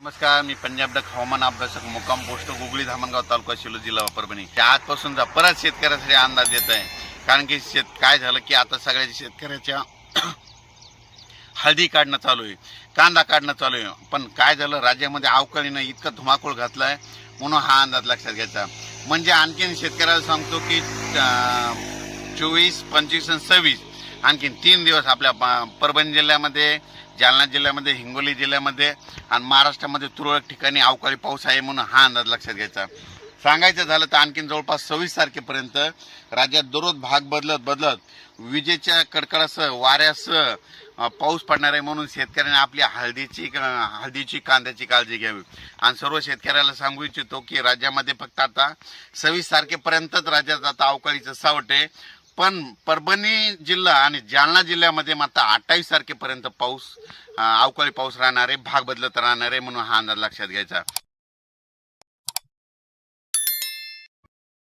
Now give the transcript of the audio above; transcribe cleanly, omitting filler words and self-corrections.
नमस्कार, मी पंजाब डक हवामान अभ्यासक मुक्काम पोस्ट गुगळी धामणगाव तालुका शिलो जिल्हा परभणी. आजपासूनचा परत शेतकऱ्यासाठी अंदाज येत आहे. कारण की काय झालं की आता सगळ्या शेतकऱ्याच्या हळदी काढणं चालू आहे, कांदा काढणं चालू आहे. पण काय झालं, राज्यामध्ये अवकाळीनं इतका धुमाकूळ घातलाय म्हणून हा अंदाज लक्षात घ्यायचा. म्हणजे आणखीन शेतकऱ्याला सांगतो की 24, 25 आणि 26 आणखीन 3 दिवस आपल्या परभणी जिल्ह्यामध्ये, जालना जिल्ह्यामध्ये, हिंगोली जिल्ह्यामध्ये आणि महाराष्ट्रामध्ये तुरळक ठिकाणी अवकाळी पाऊस आहे म्हणून हा अंदाज लक्षात घ्यायचा. सांगायचं झालं तर आणखीन जवळपास 26 तारखेपर्यंत राज्यात दररोज भाग बदलत विजेच्या कडकडासह वाऱ्यासह पाऊस पडणार आहे. म्हणून शेतकऱ्यांनी आपली हळदीची कांद्याची काळजी घ्यावी. आणि सर्व शेतकऱ्याला सांगू इच्छितो की राज्यामध्ये फक्त आता 26 तारखेपर्यंतच राज्यात आता अवकाळीचं सावट आहे. पण परभणी जिल्हा आणि जालना जिल्ह्यामध्ये मात्र 28 तारखेपर्यंत अवकाळी पाऊस राहणार आहे, भाग बदलत राहणार आहे. म्हणून हा अंदाज लक्षात घ्यायचा.